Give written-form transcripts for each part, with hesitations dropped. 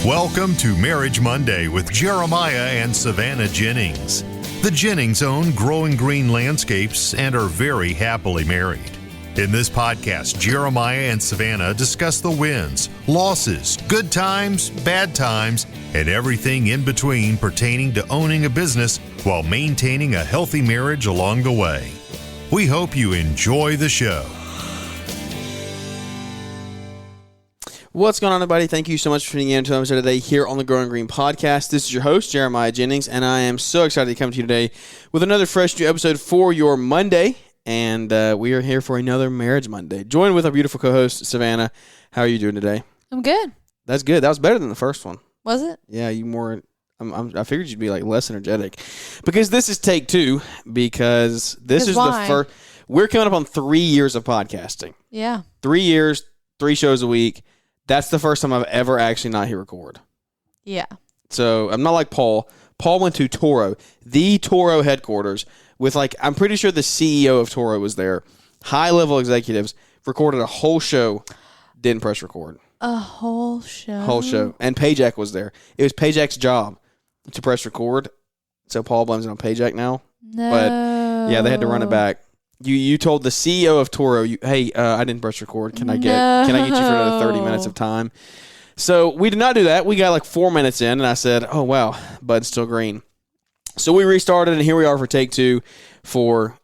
Welcome to Marriage Monday with Jeremiah and Savannah Jennings. The Jennings own Growing Green Landscapes and are very happily married. In this podcast, Jeremiah and Savannah discuss the wins, losses, good times, bad times, and everything in between pertaining to owning a business while maintaining a healthy marriage along the way. We hope you enjoy the show. What's going on, everybody? Thank you so much for tuning in to an episode today here on the Growing Green podcast. This is your host, Jeremiah Jennings, and I am so excited to come to you today with another fresh new episode for your Monday. And we are here for another Marriage Monday. Joined with our beautiful co-host, Savannah. How are you doing today? I'm good. That's good. That was better than the first one. Was it? Yeah, you more. I figured you'd be like less energetic because this is take two. Because this is why? the first. We're coming up on 3 years of podcasting. Yeah. 3 years, 3 shows a week. That's the first time I've ever actually not hit record. Yeah. So I'm not like Paul. Paul went to Toro, the Toro headquarters, with I'm pretty sure the CEO of Toro was there. High-level executives, recorded a whole show, didn't press record. A whole show? Whole show. And Pajak was there. It was Pajak's job to press record. So Paul blames it on Pajak now. No. But, yeah, they had to run it back. You told the CEO of Toro, hey, I didn't press record. Can I get you for another 30 minutes of time? So we did not do that. We got 4 minutes in, and I said, oh, wow, Bud's still green. So we restarted, and here we are for take two for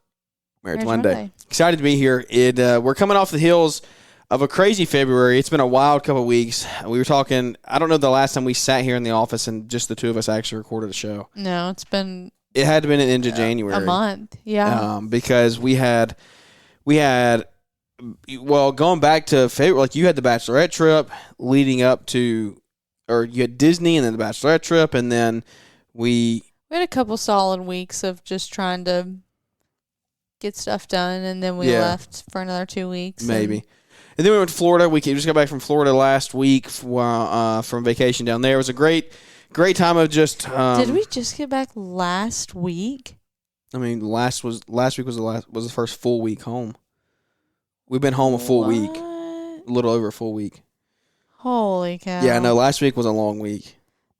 Marriage Monday. Excited to be here. We're coming off the heels of a crazy February. It's been a wild couple of weeks. We were talking, I don't know the last time we sat here in the office and just the two of us actually recorded a show. No, it's been... It had to have been into January. A month, yeah. Because we had, going back to February, you had the Bachelorette trip leading up to, or you had Disney and then the Bachelorette trip, and then we had a couple solid weeks of just trying to get stuff done, and then we left for another 2 weeks. Maybe. And then we went to Florida. We just got back from Florida last week from vacation down there. It was a great time of just... Did we just get back last week? I mean, last week was the first full week home. We've been home a full week. A little over a full week. Holy cow. Yeah, no, last week was a long week.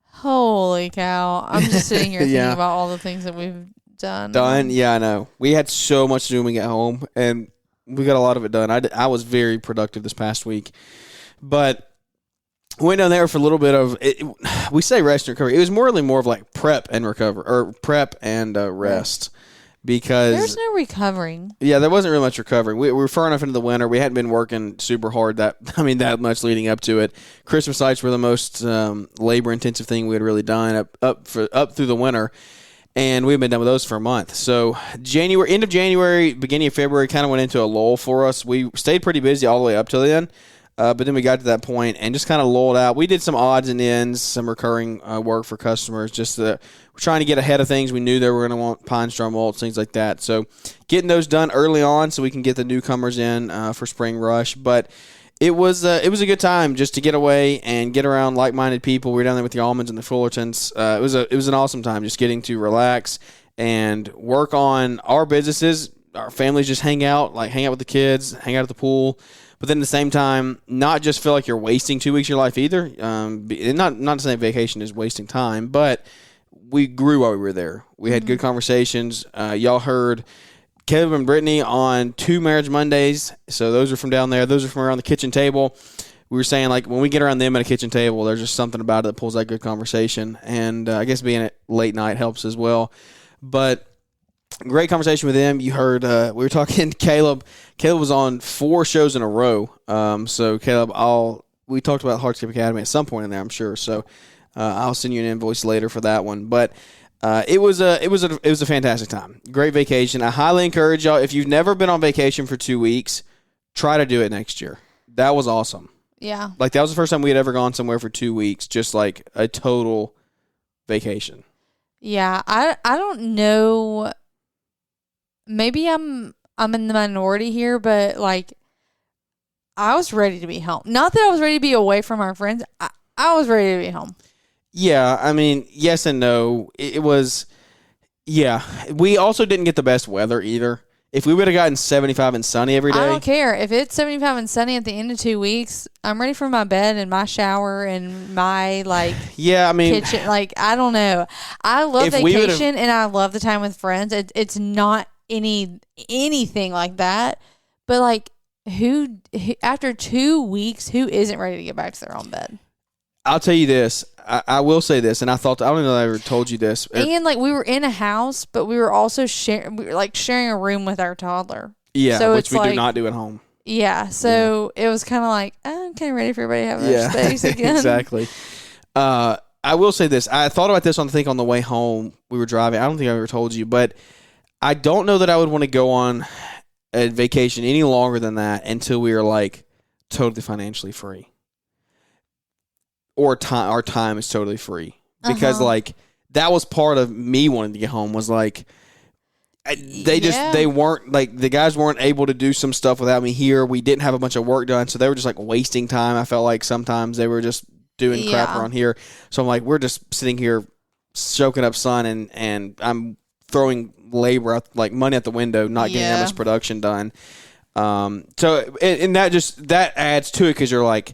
Holy cow. I'm just sitting here thinking about all the things that we've done. Yeah, I know. We had so much to do when we got home, and we got a lot of it done. I was very productive this past week. But... went down there for a little bit of it. We say rest and recovery. It was more of prep and recover, or prep and rest, because there's no recovering. Yeah, there wasn't really much recovering. We were far enough into the winter. We hadn't been working super hard that much leading up to it. Christmas lights were the most labor intensive thing we had really done up through the winter, and we've been done with those for a month. So end of January, beginning of February, kind of went into a lull for us. We stayed pretty busy all the way up till then. But then we got to that point and just kind of lulled out. We did some odds and ends, some recurring work for customers. We're trying to get ahead of things. We knew they were going to want pine straw mulch, things like that. So getting those done early on so we can get the newcomers in for spring rush. But it was a good time just to get away and get around like-minded people. We were down there with the Almonds and the Fullertons. It was an awesome time just getting to relax and work on our businesses. Our families just hang out with the kids, hang out at the pool. But then at the same time, not just feel like you're wasting 2 weeks of your life either. Not to say vacation is wasting time, but we grew while we were there. We had good conversations. Y'all heard Caleb and Brittany on 2 Marriage Mondays. So those are from down there. Those are from around the kitchen table. We were saying, when we get around them at a kitchen table, there's just something about it that pulls that good conversation. And I guess being at late night helps as well. But... great conversation with him. You heard we were talking to Caleb. Caleb was on 4 shows in a row. So Caleb, we talked about Hardscape Academy at some point in there, I'm sure. So I'll send you an invoice later for that one. But it was a fantastic time. Great vacation. I highly encourage y'all, if you've never been on vacation for 2 weeks, try to do it next year. That was awesome. Yeah. That was the first time we had ever gone somewhere for 2 weeks, just a total vacation. Yeah, I don't know. Maybe I'm in the minority here, but I was ready to be home. Not that I was ready to be away from our friends. I was ready to be home. Yeah, I mean, yes and no. It was, yeah. We also didn't get the best weather either. If we would have gotten 75 and sunny every day. I don't care. If it's 75 and sunny at the end of 2 weeks, I'm ready for my bed and my shower and my kitchen. Like, I don't know. I love vacation and I love the time with friends. It's not anything like that. But like, who after 2 weeks, who isn't ready to get back to their own bed? I'll tell you this. I will say this, and I don't know if I ever told you this. And like, we were in a house, but we were also sharing a room with our toddler. Yeah, so which we do not do at home. Yeah, so it was kind of like, I'm kind of ready for everybody to have their space again. Exactly. I will say this. I thought about this on the way home. We were driving. I don't think I ever told you, but I don't know that I would want to go on a vacation any longer than that until we are like totally financially free. Or our time is totally free. Because like that was part of me wanting to get home was like they weren't like the guys weren't able to do some stuff without me here. We didn't have a bunch of work done, so they were just like wasting time. I felt like sometimes they were just doing crap around here. So I'm like, we're just sitting here soaking up sun and I'm throwing labor out, like money out the window, not getting that much production done. So and that adds to it because you're like,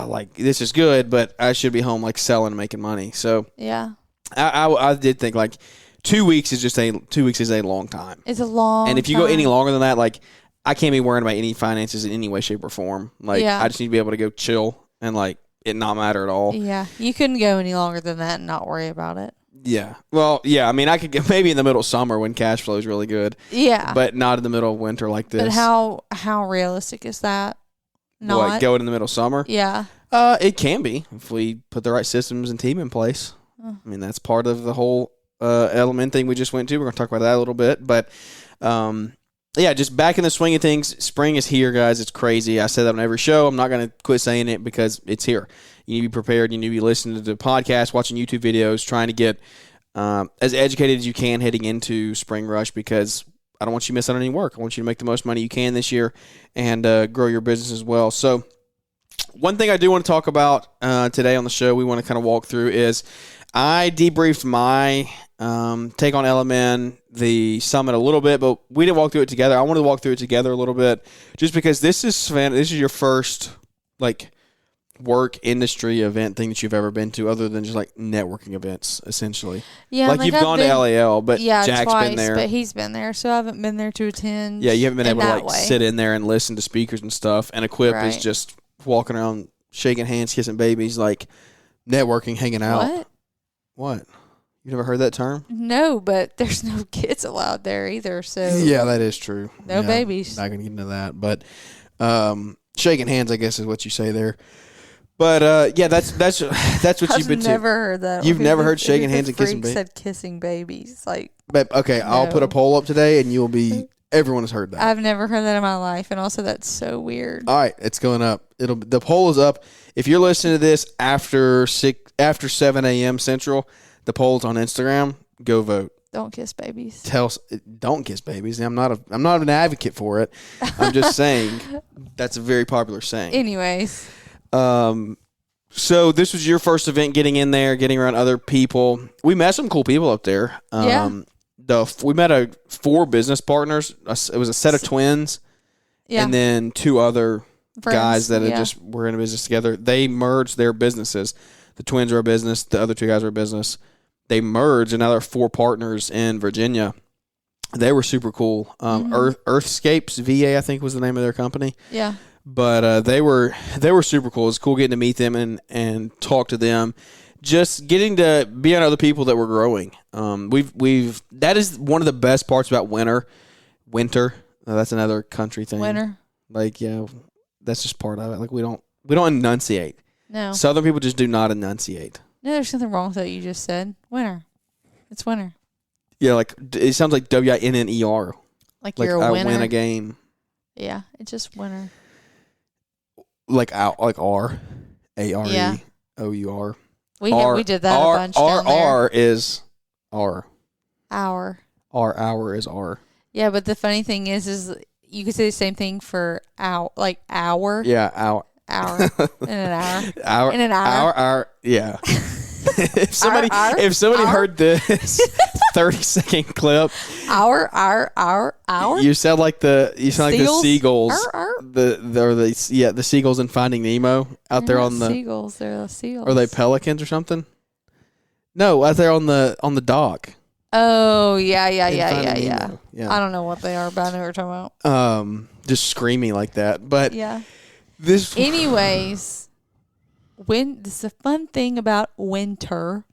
like this is good, but I should be home like selling and making money. So yeah, I did think like 2 weeks is a long time. It's a long and if you go any longer than that, like I can't be worrying about any finances in any way, shape, or form. Like I just need to be able to go chill and like it not matter at all. Yeah, you couldn't go any longer than that and not worry about it. Yeah. Well, yeah. I mean, I could get maybe in the middle of summer when cash flow is really good. Yeah. But not in the middle of winter like this. But how realistic is that? Not what, going in the middle of summer? Yeah. It can be if we put the right systems and team in place. I mean, that's part of the whole element thing we just went to. We're going to talk about that a little bit, but yeah, just back in the swing of things. Spring is here, guys. It's crazy. I said that on every show. I'm not going to quit saying it because it's here. You need to be prepared. You need to be listening to the podcast, watching YouTube videos, trying to get as educated as you can heading into spring rush because I don't want you to miss out on any work. I want you to make the most money you can this year and grow your business as well. So one thing I do want to talk about today on the show we want to kind of walk through is I debriefed my take on LMN, the summit a little bit, but we didn't walk through it together. I wanted to walk through it together a little bit just because this is, Savannah, this is your first like work industry event thing that you've ever been to other than just like networking events essentially. Yeah, like you've gone to LAL, but Jack's twice, been there. But he's been there, so I haven't been there to attend. Yeah, you haven't been able to like sit in there and listen to speakers and stuff. And Equip is just walking around shaking hands, kissing babies, like networking, hanging out. What? You never heard that term? No, but there's no kids allowed there either. So yeah, that is true. No babies. Not gonna get into that, but shaking hands, I guess, is what you say there. But yeah, that's what you've been to. I've never heard that. You've never heard shaking hands and kissing babies? Said kissing babies, like. But okay, I'll put a poll up today, and you'll be. Everyone has heard that. I've never heard that in my life, and also that's so weird. All right, it's going up. The poll is up. If you're listening to this after 7 a.m. Central, the poll's on Instagram. Go vote. Don't kiss babies. Don't kiss babies. I'm not an advocate for it. I'm just saying that's a very popular saying. Anyways. So this was your first event getting in there, getting around other people. We met some cool people up there. We met 4 business partners. It was a set of twins. Yeah. And then 2 other guys that just were in a business together. They merged their businesses. The twins are a business. The other 2 guys are a business. They merged, and now there are 4 partners in Virginia. They were super cool. Earthscapes VA, I think, was the name of their company. Yeah. But they were super cool. It was cool getting to meet them and talk to them. Just getting to be on other people that were growing. That is one of the best parts about winter. That's another country thing. Winter. Like, yeah, that's just part of it. Like we don't enunciate. No. Southern people just do not enunciate. No, there's nothing wrong with what you just said. Winter. It's winter. Yeah, like it sounds like WINNER. Like you're a winner. I win a game. Yeah, it's just winter. Like R. AREOUR. We did that a bunch down there. R is R. Hour. Hour is R. Yeah, but the funny thing is you could say the same thing for like hour. Yeah, hour. In an hour. In an hour. Hour. Yeah. If somebody heard this 30-second clip. Our. You sound like the seagulls. The seagulls in Finding Nemo out there on the seagulls. They're the seagulls. Are they pelicans or something? No, out there on the dock. Oh yeah. Yeah. I don't know what they are, but I know what you're talking about. Just screaming like that. But yeah. Anyways, this is a fun thing about winter.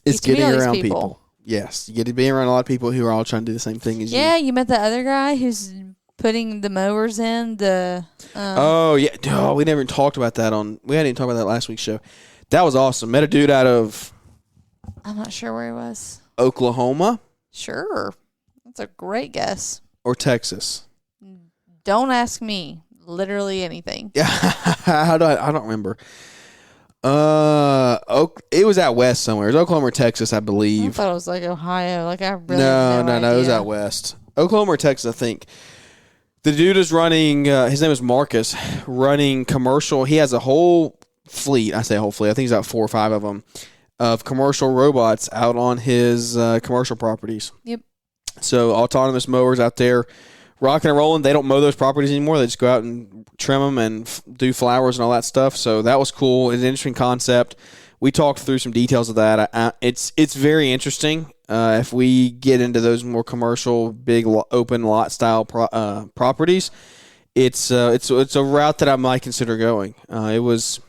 It's getting around people. Yes, you get to be around a lot of people who are all trying to do the same thing as you. Yeah, you met the other guy who's putting the mowers in the. Oh yeah, oh, we never even talked about that we hadn't even talked about that last week's show. That was awesome. Met a dude out of. I'm not sure where he was. Oklahoma. Sure, that's a great guess. Or Texas. Don't ask me. Literally anything. Yeah, I don't remember. It was out west somewhere. It was Oklahoma or Texas, I believe. I thought it was like Ohio. Like I really no, idea. It was out west. Oklahoma or Texas, I think. The dude is running. His name is Marcus. Running commercial. He has a whole fleet. I say whole fleet. I think he's got 4 or 5 of them of commercial robots out on his commercial properties. Yep. So autonomous mowers out there, rocking and rolling. They don't mow those properties anymore. They just go out and trim them and do flowers and all that stuff. So that was cool. It's an interesting concept. We talked through some details of that. It's very interesting. If we get into those more commercial, big open lot style properties, it's a route that I might consider going. It was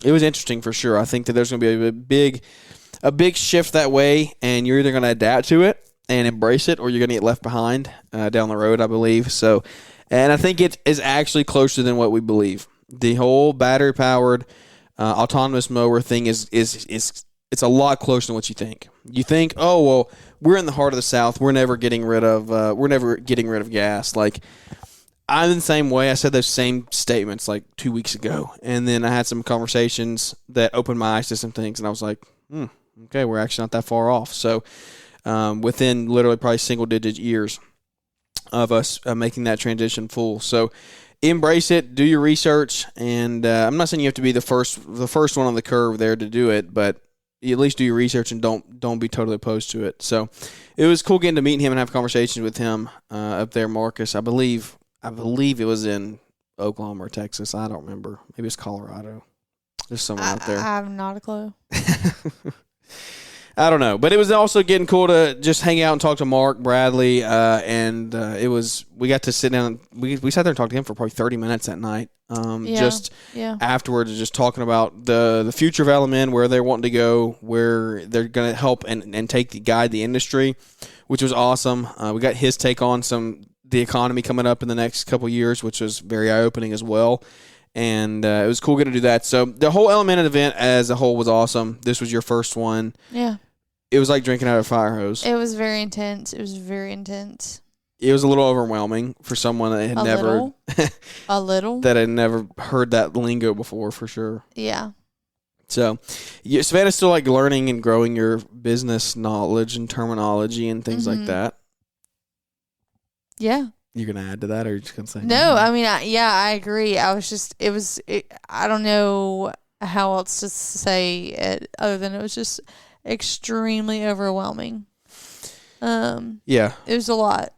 interesting for sure. I think that there's going to be a big shift that way, and you're either going to adapt to it and embrace it, or you're going to get left behind down the road, I believe. So, and I think it is actually closer than what we believe. The whole battery-powered autonomous mower thing is it's a lot closer than what you think. You think, oh well, we're in the heart of the South. We're never getting rid of gas. Like I'm the same way. I said those same statements like 2 weeks ago, and then I had some conversations that opened my eyes to some things, and I was like, okay, we're actually not that far off. So. Within literally probably single-digit years of us making that transition full. So embrace it, do your research, and I'm not saying you have to be the first one on the curve there to do it, but you at least do your research and don't be totally opposed to it. So it was cool getting to meet him and have conversations with him up there, Marcus. I believe it was in Oklahoma or Texas. I don't remember. Maybe it's Colorado. There's somewhere out there. I have not a clue. I don't know, but it was also getting cool to just hang out and talk to Mark Bradley, and we got to sit down. We sat there and talked to him for probably 30 minutes that night. Afterwards, just talking about the future of LMN, where they're wanting to go, where they're going to help and guide the industry, which was awesome. We got his take on the economy coming up in the next couple of years, which was very eye opening as well. And it was cool getting to do that. So the whole LMN event as a whole was awesome. This was your first one. Yeah. It was like drinking out of a fire hose. It was very intense. It was a little overwhelming for someone that had that had never heard that lingo before, for sure. Yeah. So, Savannah's still like learning and growing your business knowledge and terminology and things like that. Yeah. You're gonna add to that, or are you just gonna say no? I mean, I agree. I was just, I don't know how else to say it other than it was just extremely overwhelming. Yeah, it was a lot.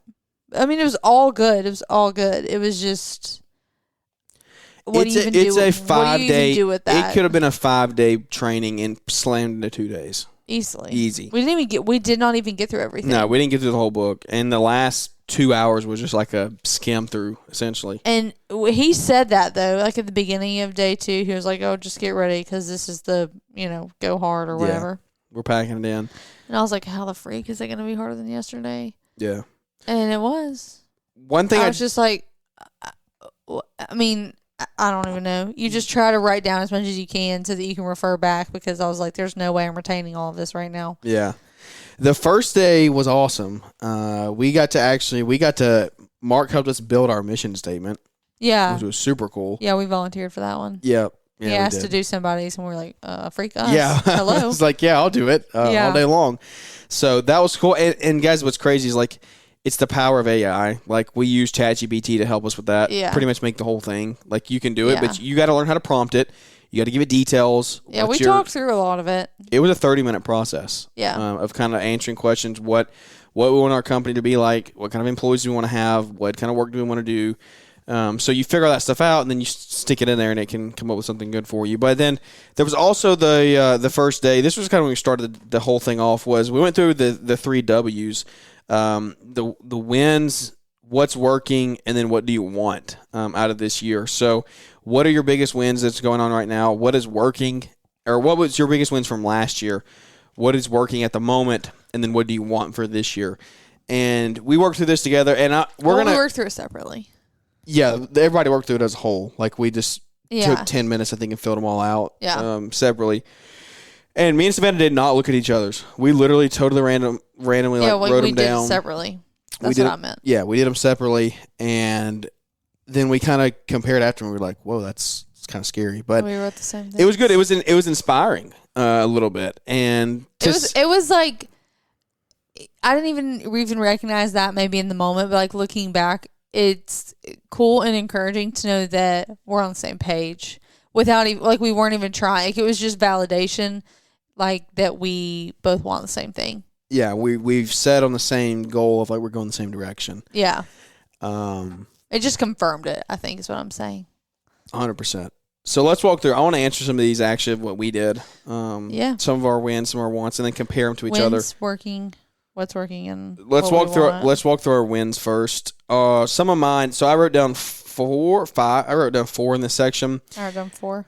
I mean, it was all good. It was just what do you even do with that? It could have been a 5-day training and slammed into 2 days easy. We did not even get through everything. No, we didn't get through the whole book, and the last 2 hours was just like a skim through, essentially. And he said that though, like at the beginning of day 2, he was like, "Oh, just get ready because this is the go hard or whatever." We're packing it in. And I was like, how the freak is it going to be harder than yesterday? Yeah. And it was. One thing I was just like, I mean, I don't even know. You just try to write down as much as you can so that you can refer back, because I was like, there's no way I'm retaining all of this right now. Yeah. The first day was awesome. Mark helped us build our mission statement. Yeah. Which was super cool. Yeah, we volunteered for that one. Yep. Yeah, he asked to do somebody's, and we were like, freak us. Yeah. Hello. I was like, yeah, I'll do it all day long. So that was cool. And guys, what's crazy is like, it's the power of AI. Like, we use ChatGPT to help us with that. Yeah. Pretty much make the whole thing. Like, you can do it, but you got to learn how to prompt it. You got to give it details. Yeah, we talked through a lot of it. It was a 30-minute process. Yeah. Of kind of answering questions. What we want our company to be like. What kind of employees do we want to have? What kind of work do we want to do? So you figure all that stuff out, and then you stick it in there, and it can come up with something good for you. But then there was also the first day. This was kind of when we started the whole thing off. Was we went through the 3 W's, the wins, what's working, and then what do you want out of this year. So what are your biggest wins that's going on right now? What is working, or what was your biggest wins from last year? What is working at the moment, and then what do you want for this year? And we worked through this together, and we work through it separately. Yeah, everybody worked through it as a whole. Like, we just took 10 minutes, I think, and filled them all out separately. And me and Savannah did not look at each other's. We literally totally randomly wrote them down. We did it separately. That's what I meant. Yeah, we did them separately, and then we kind of compared after, and we were like, whoa, that's kind of scary. But we wrote the same thing. It was good. It was inspiring a little bit. And it was like, I didn't even recognize that maybe in the moment, but like looking back, it's cool and encouraging to know that we're on the same page without even, like, we weren't even trying. Like, it was just validation, like, that we both want the same thing. Yeah, we've set on the same goal of, like, we're going the same direction. Yeah. It just confirmed it, I think, is what I'm saying. 100%. So let's walk through. I want to answer some of these, actually, of what we did. Some of our wins, some of our wants, and then compare them to each other. What's working, and let's walk through our wins first. Some of mine. So I wrote down 4, 5. I wrote down 4 in this section. I wrote down 4.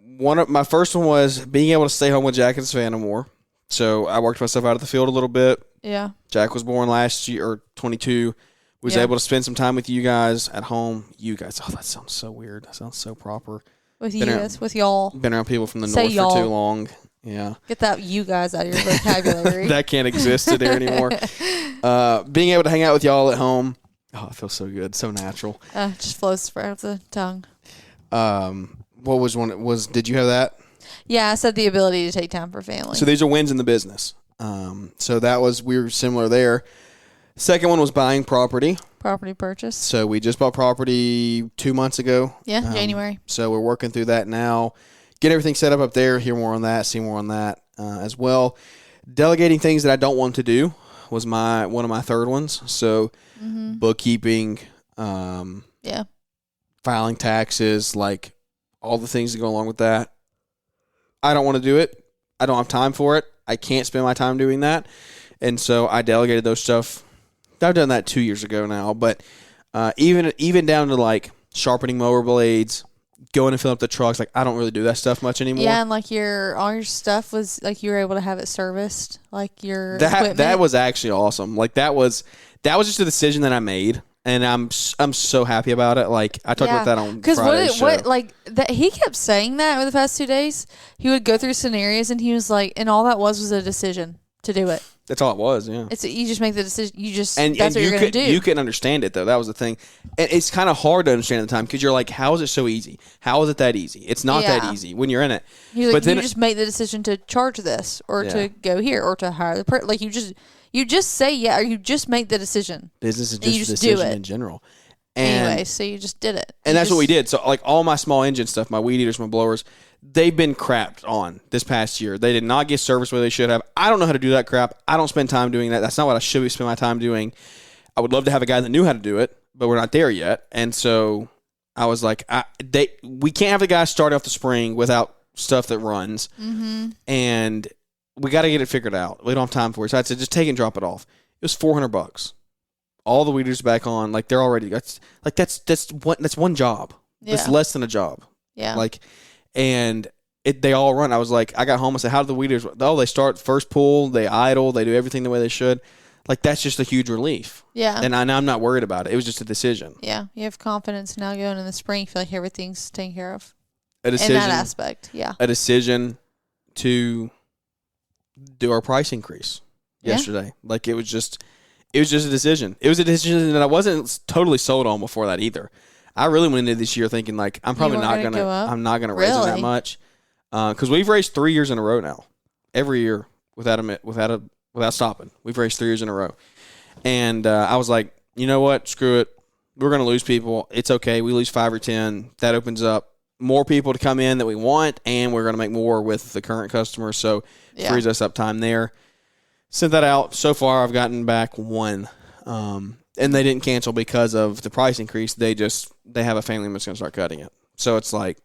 My first one was being able to stay home with Jack and Savannah more. So I worked myself out of the field a little bit. Yeah. Jack was born last year, or 22. Was able to spend some time with you guys at home. You guys. Oh, that sounds so weird. That sounds so proper. With y'all. Been around people from the north y'all. for too long. Yeah. Get that "you guys" out of your vocabulary. That can't exist today anymore. Being able to hang out with y'all at home. Oh, it feels so good. So natural. Just flows right off the tongue. What was one? Did you have that? Yeah, I said the ability to take time for family. So these are wins in the business. So we were similar there. Second one was buying property. Property purchase. So we just bought property 2 months ago. Yeah, January. So we're working through that now. Get everything set up there. Hear more on that. See more on that as well. Delegating things that I don't want to do was one of my third ones. So bookkeeping, filing taxes, like all the things that go along with that. I don't want to do it. I don't have time for it. I can't spend my time doing that. And so I delegated those stuff. I've done that 2 years ago now. But even down to like sharpening mower blades, going and filling up the trucks, like I don't really do that stuff much anymore. Yeah, and like all your stuff was like you were able to have it serviced, like your equipment. That was actually awesome. Like that was just a decision that I made, and I'm so happy about it. Like I talked about that on Friday's show. What like that he kept saying that over the past 2 days. He would go through scenarios, and he was like, and all that was a decision to do it. That's all it was, yeah. You just make the decision. That's what you're going to do. You couldn't understand it, though. That was the thing. And it's kind of hard to understand at the time because you're like, how is it so easy? How is it that easy? It's not that easy when you're in it. He's like, you just make the decision to charge this or to go here or to hire the person. Like, you just say or you just make the decision. Business is just a decision in general. Anyway, so you just did it. And that's what we did. So, like, all my small engine stuff, my weed eaters, my blowers, they've been crapped on this past year. They did not get service where they should have. I don't know how to do that crap. I don't spend time doing that. That's not what I should be spending my time doing. I would love to have a guy that knew how to do it, but we're not there yet. And so I was like, we can't have the guy start off the spring without stuff that runs. Mm-hmm. And we got to get it figured out. We don't have time for it. So I said, just take it and drop it off. It was $400. All the weeders back on, like they're already. That's one job. Yeah. It's less than a job. Yeah. Like, and they all run. I was like, I got home and said, how do the weeders? Oh, they start first pull, they idle, they do everything the way they should. Like that's just a huge relief. Yeah. And I'm not worried about it. It was just a decision. Yeah. You have confidence now going in the spring. You feel like everything's taken care of. A decision in that aspect. Yeah. A decision to do our price increase yesterday. Like it was just a decision. It was a decision that I wasn't totally sold on before that either. I really went into this year thinking like I'm probably not gonna raise them that much because we've raised 3 years in a row now. Every year without stopping, we've raised 3 years in a row. And I was like, you know what? Screw it. We're gonna lose people. It's okay. We lose 5 or 10. That opens up more people to come in that we want, and we're going to make more with the current customers. So it frees us up time there. Sent that out. So far, I've gotten back one. And they didn't cancel because of the price increase. They have a family member that's going to start cutting it. So it's like,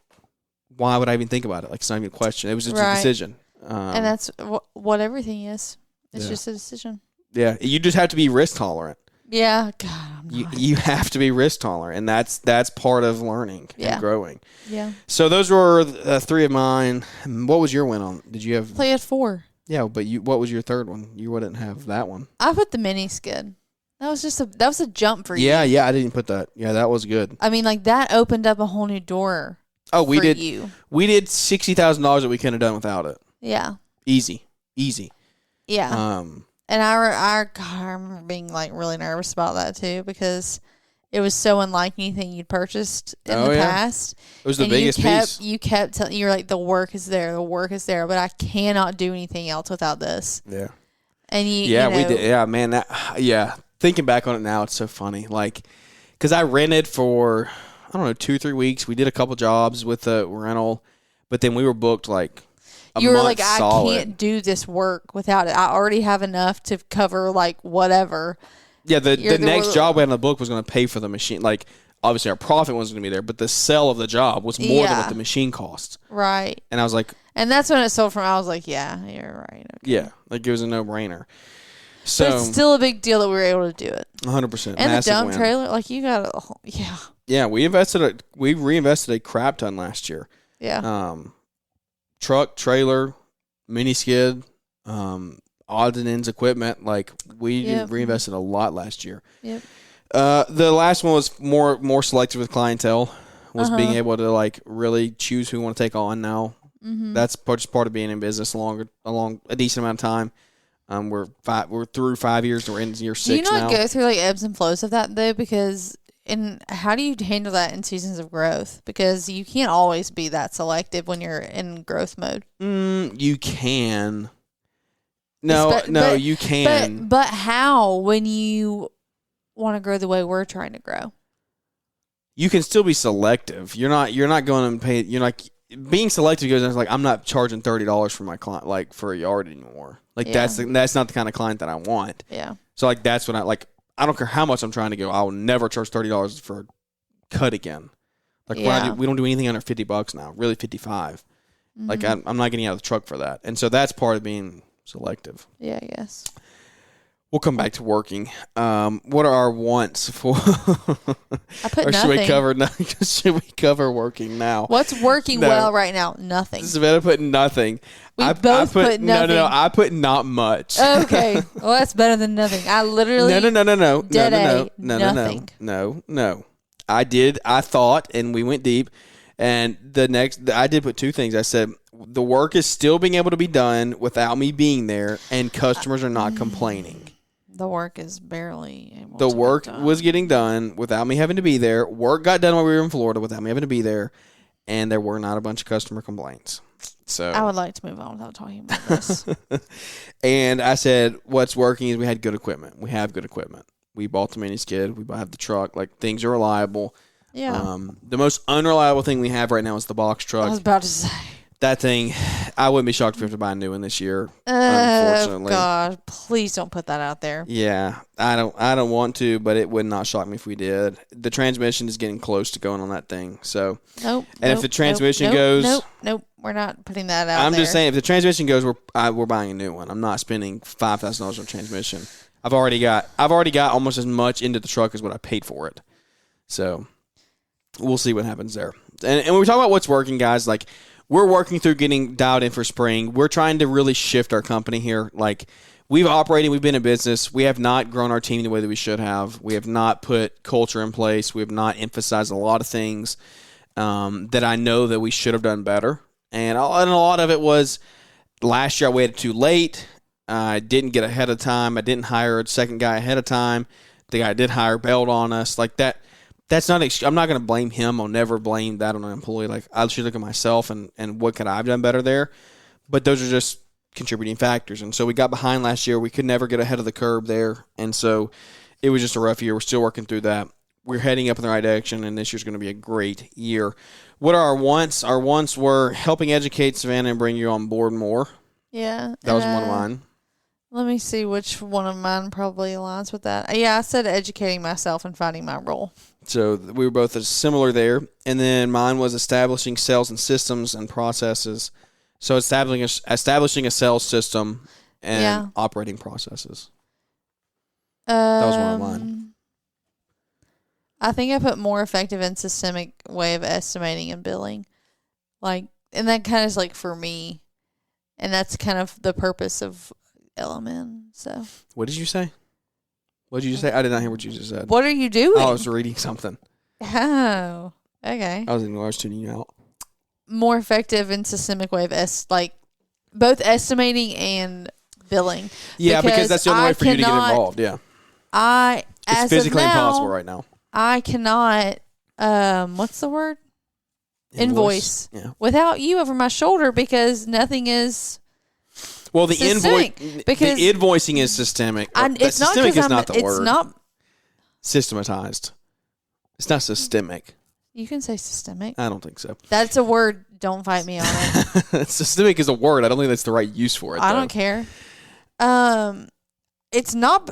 why would I even think about it? Like, it's not even a question. It was just a decision. And that's what everything is. It's just a decision. Yeah. You just have to be risk tolerant. Yeah. God, you have to be risk tolerant, and that's part of learning and growing. Yeah. So those were three of mine. What was your win on? Did you have? I had 4. Yeah, but what was your third one? You wouldn't have that one. I put the mini skid. That was a jump for you. Yeah, I didn't put that. Yeah, that was good. I mean, like that opened up a whole new door. Oh, we did. You. We did $60,000 that we couldn't have done without it. Yeah. Easy. Yeah. And I remember being like really nervous about that too, because it was so unlike anything you'd purchased in the past. It was the biggest piece. You kept telling, you were like, the work is there, but I cannot do anything else without this. Yeah. And we did. Yeah, man. Thinking back on it now, it's so funny. Like, because I rented for, I don't know, 2-3 weeks. We did a couple jobs with the rental, but then we were booked like you were month like, solid. I can't do this work without it. I already have enough to cover like whatever. Yeah, the next job we had on the book was going to pay for the machine. Like, obviously our profit wasn't going to be there, but the sell of the job was more than what the machine cost. Right. And I was like, and that's when it sold from. I was like, yeah, you're right. Okay. Yeah, like it was a no-brainer. So but it's still a big deal that we were able to do it. 100%. And massive the dump win. trailer, like you got Yeah, we reinvested a crap ton last year. Yeah. Truck, trailer, mini skid, odds and ends equipment. Like we reinvested a lot last year. Yep. The last one was more selective with clientele. Was being able to like really choose who we want to take on now. Mm-hmm. That's just part of being in business along a decent amount of time. We're through 5 years. We're in year 6 now. Do you not go through like ebbs and flows of that though? Because how do you handle that in seasons of growth? Because you can't always be that selective when you're in growth mode. You can. No, you can. But how when you want to grow the way we're trying to grow? You can still be selective. You're not going to pay. You're like being selective goes like I'm not charging $30 for my client like for a yard anymore. Like that's not the kind of client that I want. Yeah. So like that's what I like. I don't care how much I'm trying to go. I will never charge $30 for a cut again. Like we don't do anything under $50 now. Really $55. Mm-hmm. Like I'm not getting out of the truck for that. And so that's part of being selective. Yeah, I guess. We'll come back to working. What are our wants for? I put or nothing. Should we cover working now? What's working well right now? Nothing. Savannah put nothing. We both put nothing. No. I put not much. Okay. Well, that's better than nothing. I literally No. I thought, and we went deep. And I did put 2 things. I said the work is still being able to be done without me being there, and customers are not complaining. The work is barely able The to work be done. was getting done without me having to be there. Work got done while we were in Florida without me having to be there, and there were not a bunch of customer complaints. So I would like to move on without talking about this. And I said, what's working is we had good equipment. We have good equipment. We bought the mini skid. We have the truck. Like things are reliable. Yeah. The most unreliable thing we have right now is the box truck. I was about to say. That thing, I wouldn't be shocked if we have to buy a new one this year. Unfortunately. God, please don't put that out there. Yeah, I don't want to, but it would not shock me if we did. The transmission is getting close to going on that thing. So nope. If the transmission goes, nope, we're not putting that out. I'm just saying, if the transmission goes, we're buying a new one. I'm not spending $5,000 on transmission. I've already got almost as much into the truck as what I paid for it. So we'll see what happens there. And when we talk about what's working, guys, like. We're working through getting dialed in for spring. We're trying to really shift our company here. Like, we've been in business. We have not grown our team the way that we should have. We have not put culture in place. We have not emphasized a lot of things that I know that we should have done better. And a lot of it was last year I waited too late. I didn't get ahead of time. I didn't hire a second guy ahead of time. The guy I did hire bailed on us. Like that. That's not. I'm not going to blame him. I'll never blame that on an employee. Like I should look at myself and what could I have done better there. But those are just contributing factors. And so we got behind last year. We could never get ahead of the curve there. And so it was just a rough year. We're still working through that. we're heading up in the right direction, and this year's going to be a great year. What are our wants? Our wants were helping educate Savannah and bring you on board more. Yeah. That was one of mine. Let me see which one of mine probably aligns with that. Yeah, I said educating myself and finding my role. So we were both similar there. And then mine was establishing sales and systems and processes. So establishing a sales system and operating processes. That was one of mine. I think I put more effective and systemic way of estimating and billing. And that kind of is like for me. And that's kind of the purpose of LMN. So what did you say? What did you say? I did not hear what you just said. What are you doing? I was reading something. Oh, okay. I was tuning you out. More effective and systemic way of both estimating and billing. Yeah, because that's the only way for you to get involved. Yeah. It's physically impossible right now. I cannot. What's the word? Invoice. Yeah. Without you over my shoulder because nothing is. Well, the invoicing is systemic. It's systemic is not the word. It's not systematized. It's not systemic. You can say systemic. I don't think so. That's a word. Don't fight me on it. Systemic is a word. I don't think that's the right use for it. I don't care. It's not.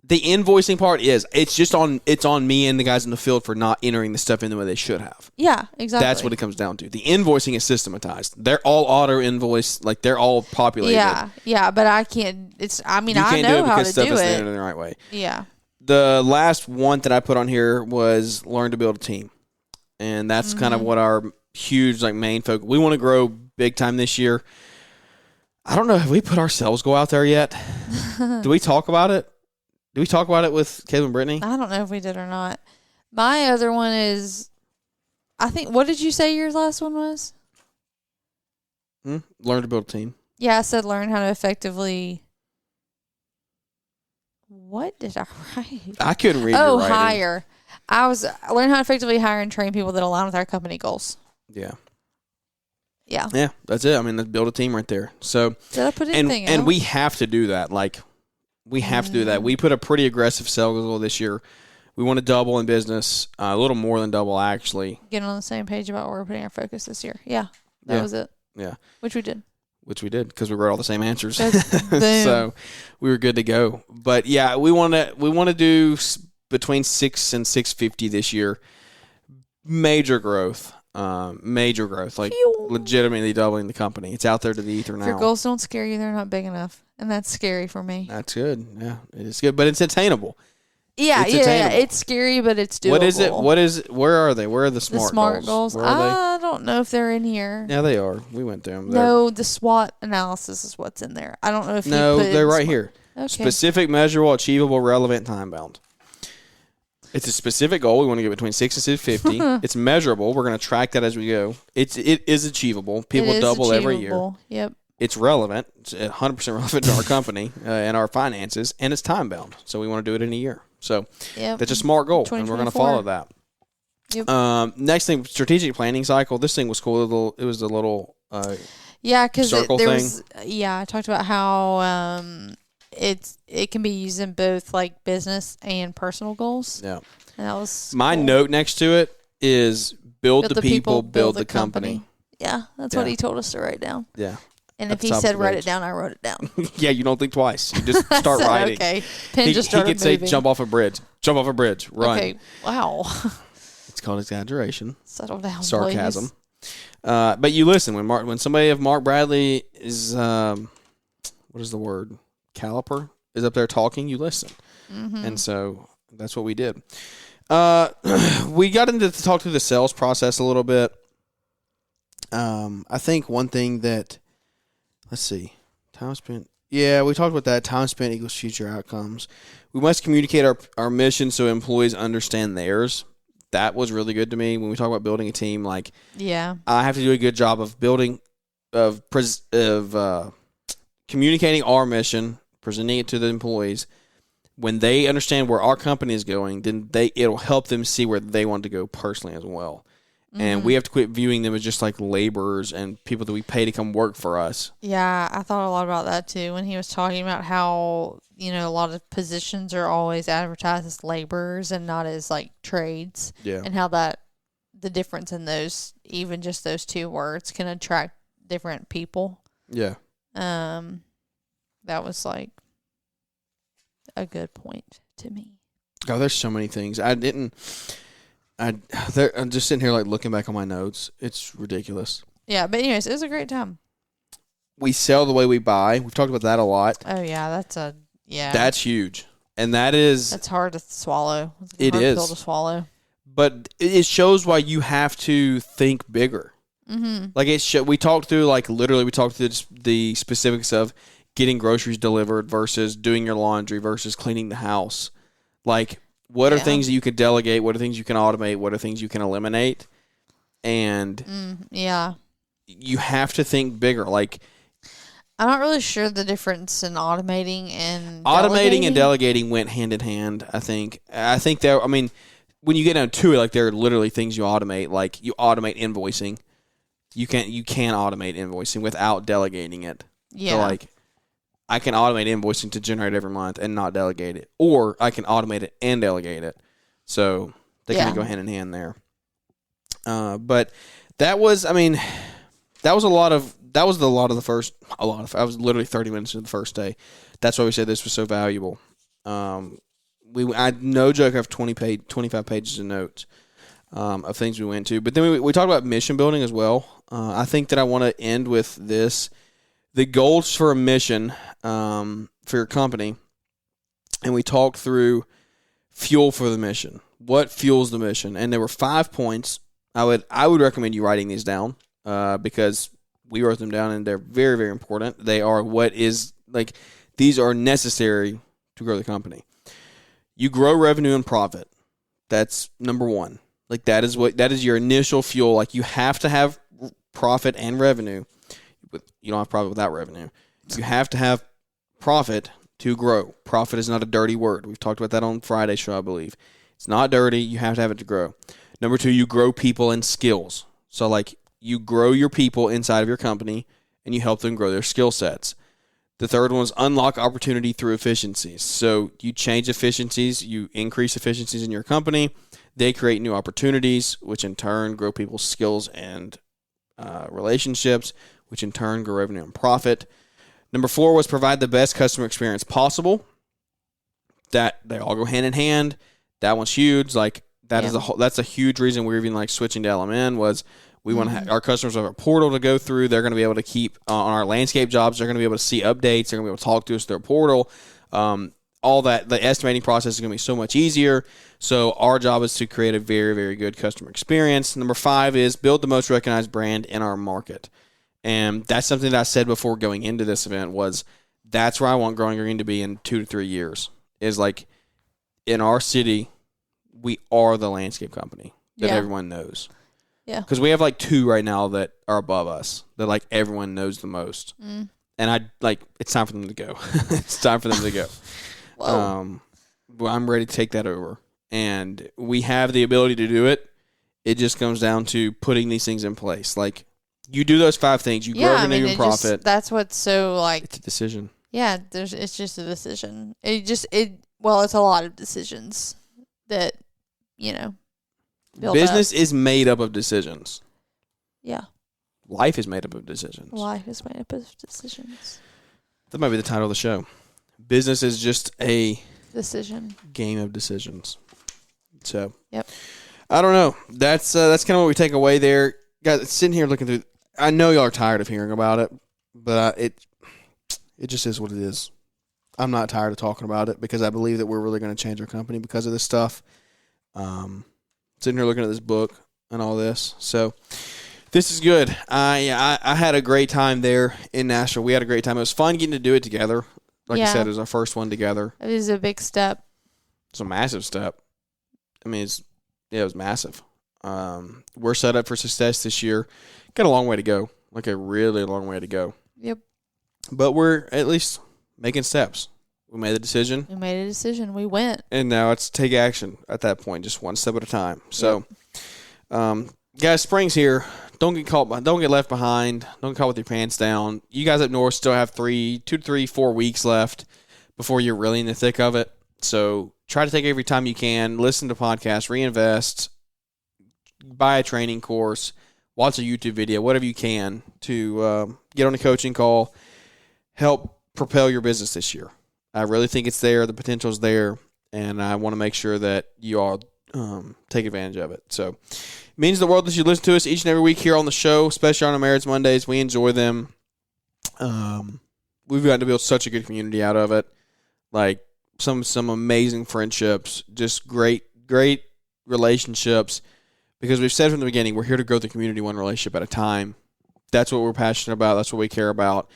The invoicing part it's on me and the guys in the field for not entering the stuff in the way they should have. Yeah, exactly. That's what it comes down to. The invoicing is systematized. They're all auto invoice, like they're all populated. Yeah, but I can't. I know how to do it. You can't do it because stuff is entered in the right way. Yeah. The last one that I put on here was learn to build a team, and that's kind of what our huge main focus. We want to grow big time this year. I don't know. Have we put our sales goal out there yet? Do we talk about it? Did we talk about it with Caleb and Brittany? I don't know if we did or not. My other one is, I think, what did you say your last one was? Learn to build a team. Yeah, I said learn how to effectively. What did I write? I couldn't read your writing. Hire. Learn how to effectively hire and train people that align with our company goals. Yeah. Yeah. Yeah, that's it. I mean, let's build a team right there. So, did I put anything and we have to do that. We have to do that. We put a pretty aggressive sales goal this year. We want to double in business, a little more than double, actually. Getting on the same page about where we're putting our focus this year. Yeah, that was it. Yeah. Which we did because we wrote all the same answers. So we were good to go. But yeah, we want to do between 6 and 650 this year. Major growth. Legitimately doubling the company. It's out there to the ether now. If your goals don't scare you, they're not big enough. And that's scary for me. That's good. Yeah, it is good, but it's attainable. Yeah, attainable. It's scary, but it's doable. What is it? Where are they? Where are the SMART goals? Where are they? I don't know if they're in here. Yeah, they are. We went through them. No, the SWOT analysis is what's in there. I don't know if they're right here. Okay. Specific, measurable, achievable, relevant, time bound. It's a specific goal. We want to get between 6 and 650. It's measurable. We're going to track that as we go. It is achievable. People double every year. Yep. It's relevant. It's 100% relevant to our company and our finances, and it's time bound. So we want to do it in a year. So that's a SMART goal, and we're going to follow that. Yep. Next thing, strategic planning cycle. This thing was cool. It was a little because circle thing. I talked about how it can be used in both business and personal goals. Yeah, and that was my note next to it is build the people, build the company. Yeah, that's what he told us to write down. Yeah. And if he said write it down, I wrote it down. Yeah, you don't think twice. You just start writing. Okay. Pen just started moving. He could say jump off a bridge, run. Okay, wow. It's called exaggeration. Settle down, sarcasm. Please. But you listen when somebody of Mark Bradley is what is the word? Caliper is up there talking. You listen, and so that's what we did. We got into to talk through the sales process a little bit. I think one thing that let's see, time spent. Yeah, we talked about that. Time spent equals future outcomes. We must communicate our mission so employees understand theirs. That was really good to me when we talk about building a team. I have to do a good job of communicating our mission, presenting it to the employees. When they understand where our company is going, then it'll help them see where they want to go personally as well. And we have to quit viewing them as just like laborers and people that we pay to come work for us. Yeah, I thought a lot about that too when he was talking about how, a lot of positions are always advertised as laborers and not as like trades. Yeah. And how the difference in those, even just those two words, can attract different people. Yeah. That was like a good point to me. Oh, there's so many things. I'm just sitting here like looking back on my notes. It's ridiculous. Yeah, but anyways, it was a great time. We sell the way we buy. We've talked about that a lot. Oh yeah, That's huge. And that's hard to swallow. It is. Pill to swallow. But it shows why you have to think bigger. Mm-hmm. Like we talked through the specifics of getting groceries delivered versus doing your laundry versus cleaning the house. Like, what are things that you could delegate? What are things you can automate? What are things you can eliminate? And you have to think bigger. Like, I'm not really sure the difference in automating and delegating went hand in hand. I think when you get down to it, like there are literally things you automate. Like you automate invoicing. You can automate invoicing without delegating it. Yeah. So like, I can automate invoicing to generate every month and not delegate it, or I can automate it and delegate it. So they kind of go hand in hand there. But that was, I was literally 30 minutes into the first day. That's why we said this was so valuable. I no joke have 25 pages of notes of things we went to. But then we talked about mission building as well. I think that I want to end with this. The goals for a mission for your company, and we talked through fuel for the mission. What fuels the mission? And there were 5 points. I would recommend you writing these down because we wrote them down, and they're very, very important. They are these are necessary to grow the company. You grow revenue and profit. That's number one. Like that is your initial fuel. Like you have to have profit and revenue. You don't have profit without revenue. You have to have profit to grow. Profit is not a dirty word. We've talked about that on Friday's show, I believe. It's not dirty. You have to have it to grow. Number 2, you grow people and skills. So like you grow your people inside of your company and you help them grow their skill sets. The third one is unlock opportunity through efficiencies. So you change efficiencies, you increase efficiencies in your company. They create new opportunities, which in turn grow people's skills and relationships, which in turn grow revenue and profit. Number 4 was provide the best customer experience possible. That they all go hand in hand. That one's huge. Like that's a huge reason we're even like switching to LMN was we want to our customers have a portal to go through. They're going to be able to keep on our landscape jobs. They're going to be able to see updates. They're going to be able to talk to us through a portal. All that the estimating process is going to be so much easier. So our job is to create a very, very good customer experience. Number 5 is build the most recognized brand in our market. And that's something that I said before going into this event was that's where I want Growing Green to be in 2 to 3 years. Is like in our city, we are the landscape company that everyone knows. Yeah. Because we have like 2 right now that are above us that like everyone knows the most. And it's time for them to go. It's time for them to go. I'm ready to take that over. And we have the ability to do it. It just comes down to putting these things in place. Like, you do those 5 things. You grow revenue and profit. That's what's so like. It's a decision. Yeah, it's just a decision. It's a lot of decisions that, business is made up of decisions. Yeah. Life is made up of decisions. Life is made up of decisions. That might be the title of the show. Business is just a decision game of decisions. So, yep. I don't know. That's kind of what we take away there. Guys, sitting here looking through. I know y'all are tired of hearing about it, but it just is what it is. I'm not tired of talking about it because I believe that we're really going to change our company because of this stuff. Sitting here looking at this book and all this, so this is good. I had a great time there in Nashville. We had a great time. It was fun getting to do it together. Like I said, it was our first one together. It was a big step. It's a massive step. I mean, it was massive. We're set up for success this year. Got a long way to go, like a really long way to go. Yep. But we're at least making steps. We made a decision. We went. And now it's take action at that point, just one step at a time. So guys, spring's here. Don't get left behind. Don't get caught with your pants down. You guys up north still have 2 to 3, 4 weeks left before you're really in the thick of it. So try to take every time you can. Listen to podcasts, reinvest, buy a training course, watch a YouTube video, whatever you can to get on a coaching call, help propel your business this year. I really think it's there. The potential is there, and I want to make sure that you all take advantage of it. So it means the world that you listen to us each and every week here on the show, especially on our Marriage Mondays. We enjoy them. We've gotten to build such a good community out of it. Like some amazing friendships, just great relationships. Because we've said from the beginning, we're here to grow the community one relationship at a time. That's what we're passionate about. That's what we care about.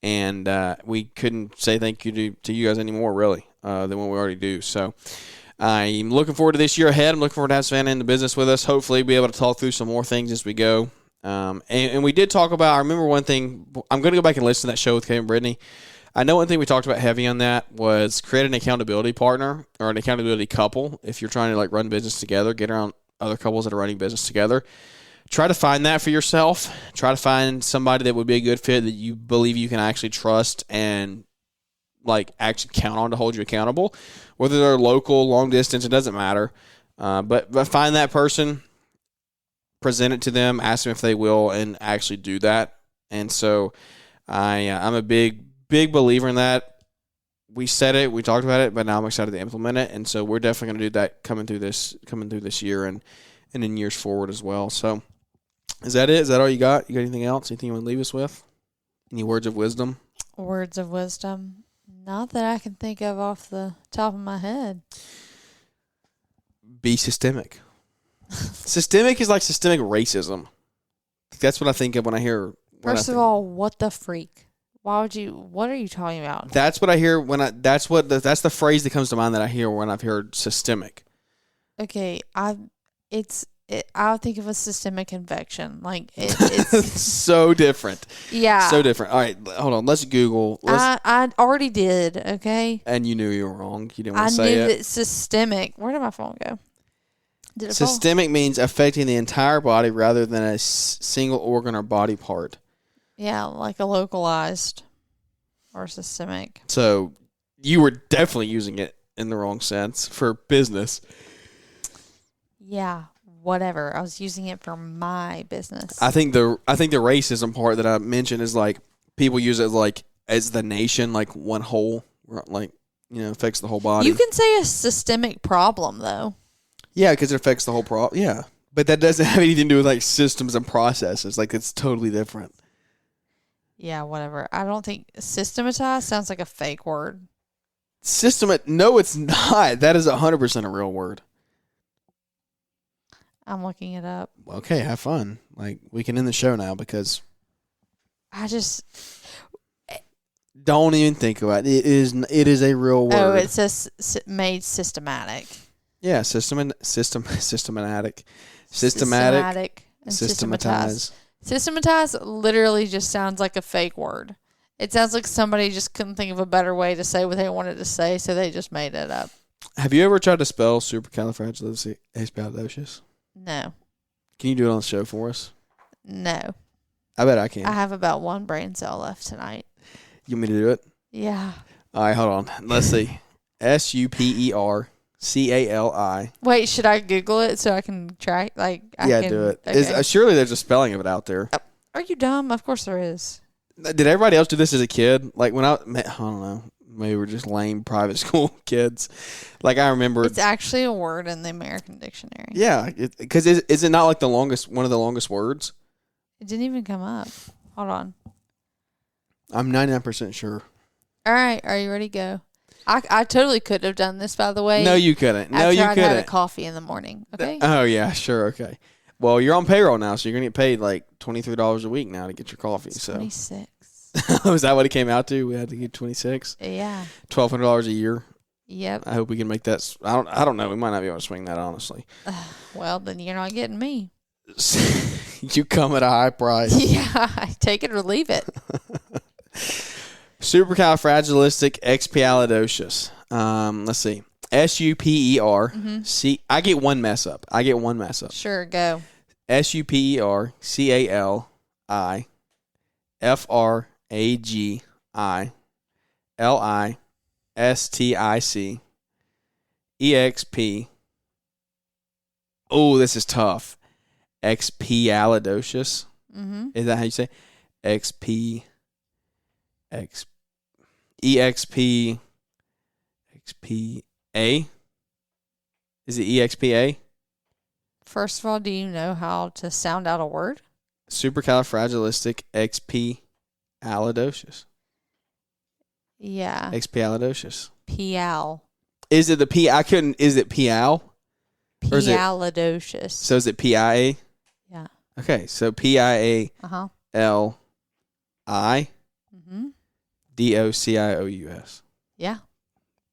And we couldn't say thank you to you guys anymore, really, than what we already do. So I'm looking forward to this year ahead. I'm looking forward to having Savannah in the business with us. Hopefully be able to talk through some more things as we go. And we did talk about, I remember one thing, I'm going to go back and listen to that show with Kevin and Brittany. I know one thing we talked about heavy on that was create an accountability partner or an accountability couple. If you're trying to like run business together, get around other couples that are running business together. Try to find that for yourself. Try to find somebody that would be a good fit that you believe you can actually trust and like actually count on to hold you accountable. Whether they're local, long distance, it doesn't matter. But find that person, present it to them, ask them if they will, and actually do that. And so I'm a big believer in that. We said it, we talked about it, but now I'm excited to implement it. And so we're definitely going to do that coming through this year and in years forward as well. So is that it? Is that all you got? You got anything else? Anything you want to leave us with? Any words of wisdom? Words of wisdom. Not that I can think of off the top of my head. Be systemic. Systemic is like systemic racism. That's what I think of when I hear. First of all, what the freak? Why would you? What are you talking about? That's what I hear that's the phrase that comes to mind that I hear when I've heard systemic. Okay, I think of a systemic infection. Like it's so different. Yeah, so different. All right, hold on. Let's Google. I already did. Okay, and you knew you were wrong. You didn't want to say I it. knew that systemic. Where did my phone go? Did it systemic means affecting the entire body rather than a single organ or body part. Yeah, like a localized or systemic. So you were definitely using it in the wrong sense for business. Yeah, whatever. I was using it for my business. I think the racism part that I mentioned is like people use it like as the nation, like one whole, like, you know, affects the whole body. You can say a systemic problem though. Yeah, because it affects the whole problem. Yeah, but that doesn't have anything to do with like systems and processes. Like it's totally different. Yeah, whatever. I don't think systematized sounds like a fake word. No, it's not. That is 100% a real word. I'm looking it up. Okay, have fun. Like, we can end the show now because don't even think about it. It is a real word. Oh, it says made systematic. Yeah, systematic. Systematize. Systematize literally just sounds like a fake word. It sounds like somebody just couldn't think of a better way to say what they wanted to say, so they just made it up. Have you ever tried to spell supercalifragilisticexpialidocious? No. Can you do it on the show for us? No. I bet I can. I have about one brain cell left tonight. You want me to do it? Yeah. All right, hold on. Let's see. SUPERCALI. Wait, should I Google it so I can try? Do it. Okay. Surely there's a spelling of it out there. Are you dumb? Of course there is. Did everybody else do this as a kid? Like when I don't know. Maybe we're just lame private school kids. Like I remember. It's actually a word in the American Dictionary. Yeah, because is it not like one of the longest words? It didn't even come up. Hold on. I'm 99% sure. All right, are you ready to go? I totally could have done this, by the way. No, you couldn't. No, you couldn't. After I'd had a coffee in the morning, okay? Oh, yeah, sure, okay. Well, you're on payroll now, so you're going to get paid like $23 a week now to get your coffee. It's so 26. Is that what it came out to? We had to get 26? Yeah. $1,200 a year? Yep. I hope we can make that. I don't know. We might not be able to swing that, honestly. Well, then you're not getting me. You come at a high price. Yeah, take it or leave it. Supercalifragilisticexpialidocious. Let's see. SUPER. I get one mess up. Sure, go. SUPERCALIFRAGILISTIC. Oh, this is tough. Expialidocious. Mm-hmm. Is that how you say? XP. EXP. XPA. Is it EXPA? First of all, do you know how to sound out a word? Supercalifragilisticexpialidocious. Yeah. Expialidocious. Pial. Is it the P? I couldn't. Is it Pial? Pialidocious. So is it PIA? Yeah. Okay, so PIALI Uh-huh. Mm-hmm. DOCIOUS. Yeah.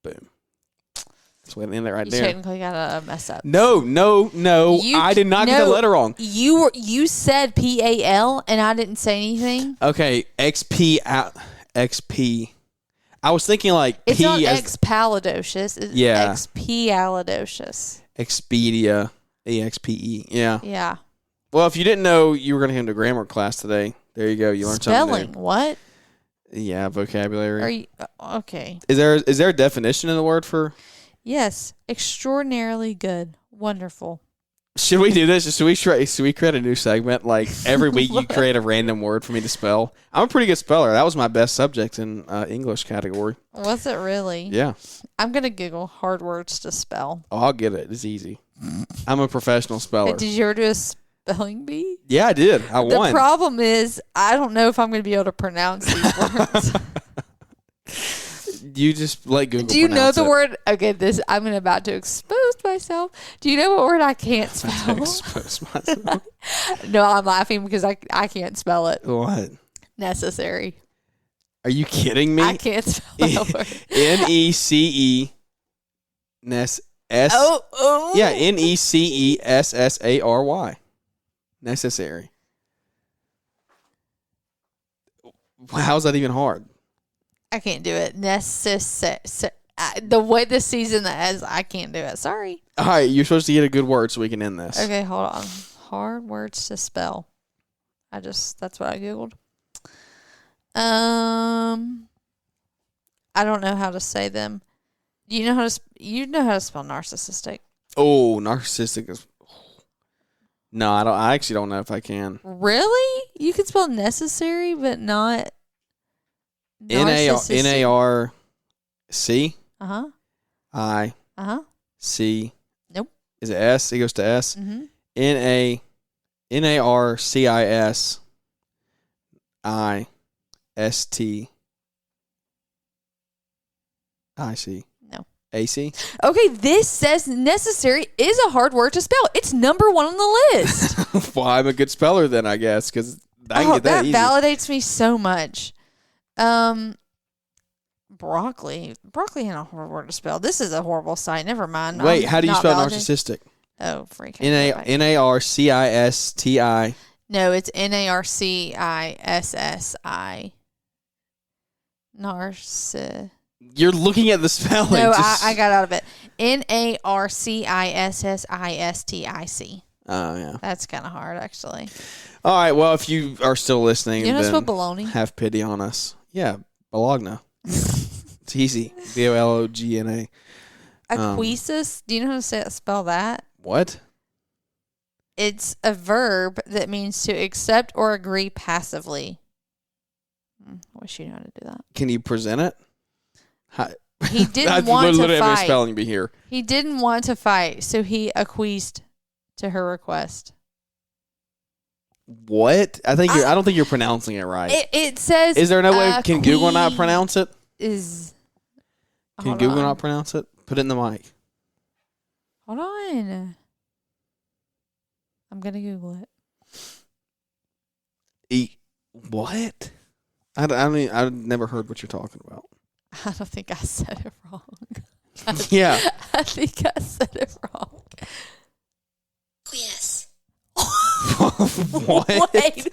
Boom. That's what in there right You there. technically got a mess up. No. I did not get the letter wrong. You said PAL and I didn't say anything. Okay, XP. I was thinking like It's P not as expalidocious. It's Yeah. expialidocious. Expedia. EXPE. Yeah. Yeah. Well, if you didn't know you were going to go to grammar class today, there you go. You learned Spelling. something What? new. Yeah, vocabulary. Are you okay? Is there a definition in the word for? Yes. Extraordinarily good. Wonderful. Should we do this? Should we create a new segment? Like every week you create a random word for me to spell. I'm a pretty good speller. That was my best subject in English category. Was it really? Yeah. I'm gonna Google hard words to spell. Oh, I'll get it. It's easy. I'm a professional speller. Did you ever do a spelling bee? Yeah, I did. I won. The problem is I don't know if I'm gonna be able to pronounce these words. You just let Google. Do you know pronounce the it. word? Okay, I'm about to expose myself. Do you know what word I can't spell? Expose myself. No, I'm laughing because I can't spell it. What? Necessary. Are you kidding me? I can't spell that word. NECE. Oh. Yeah, NECESSARY. Necessary. How's that even hard? I can't do it. Necessary. The way this season is, I can't do it. Sorry. All right, you're supposed to get a good word so we can end this. Okay, hold on. Hard words to spell. That's what I Googled. I don't know how to say them. You know how to spell narcissistic? Oh, narcissistic is. No, I don't. I actually don't know if I can. Really? You can spell necessary, but not NARC. Uh-huh. I. Uh-huh. C. Nope. Is it S? It goes to S. Mm-hmm. NARCIS. ISTIC. No. AC. Okay, this says necessary is a hard word to spell. It's number 1 on the list. Well, I'm a good speller then, I guess, because I can get that easy. Validates me so much. Broccoli. Broccoli ain't a hard word to spell. This is a horrible site. Never mind. Wait, how do you spell validated. narcissistic? Oh, freak. NARCISTI. No, it's NARCISSI. Narciss. You're looking at the spelling. No, I got out of it. NARCISSISTIC. Oh, yeah. That's kind of hard, actually. All right, well, if you are still listening, You know then spell baloney? have pity on us. Yeah, Bologna. It's easy. BOLOGNA. Acquiesce. Do you know how to spell that? What? It's a verb that means to accept or agree passively. I wish you knew how to do that. Can you present it? He didn't want to literally have a fight. spelling bee here. He didn't want to fight, so he acquiesced to her request. What? I don't think you're pronouncing it right. It says. Is there no way? Can Google not pronounce it? Can Google not pronounce it? Put it in the mic. Hold on. I'm gonna Google it. What? I mean, I've never heard what you're talking about. I don't think I said it wrong. Yeah. I think I said it wrong. Yes. What? Wait.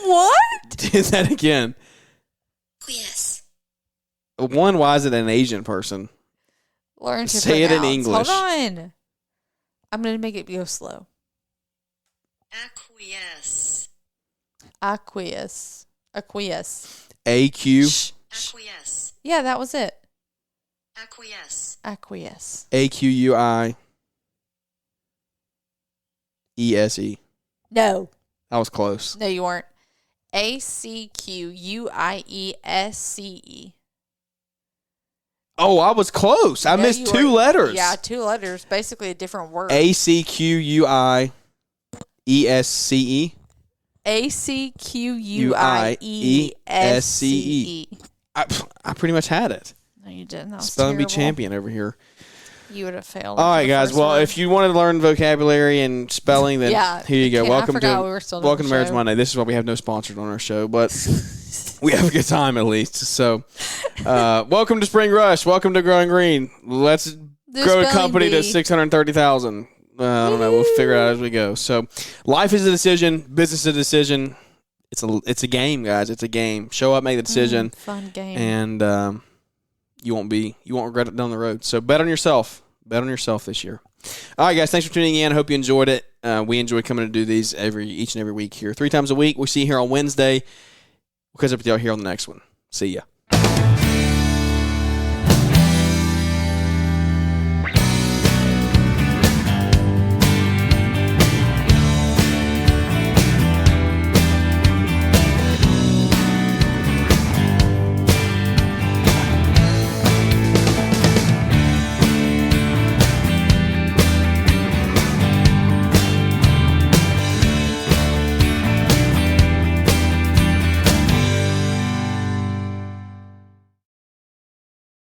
What? Do that again. Yes. One, why is it an Asian person? Learn to Say it in pronounce. English. Hold on. I'm going to make it go slow. Acquiesce. Aqueous. AQ. Acquiesce. Yeah, that was it. Acquiesce. AQUIESE. No. That was close. No, you weren't. ACQUIESCE. Oh, I was close. I No, missed you 2 were- letters. Yeah, 2 letters. Basically a different word. ACQUIESCE. ACQUIESCE. I pretty much had it. No, you didn't. That was Spelling bee terrible. champion over here. You would have failed. All right, after the guys. first Well, one. if you wanted to learn vocabulary and spelling, then Yeah, here you go. I Welcome forgot to we were still doing Welcome to the Marriage show. Monday. This is why we have no sponsors on our show, but we have a good time at least. So, welcome to Spring Rush. Welcome to Growing Green. Let's grow a spelling company to bee. 630,000. I don't know. We'll figure it out as we go. So, life is a decision. Business is a decision. It's a game, guys. It's a game. Show up, make the decision, Fun game. and you won't regret it down the road. So, bet on yourself. Bet on yourself this year. All right, guys. Thanks for tuning in. Hope you enjoyed it. We enjoy coming to do these each and every week here. 3 times a week. We see you here on Wednesday. We'll catch up with y'all here on the next one. See ya.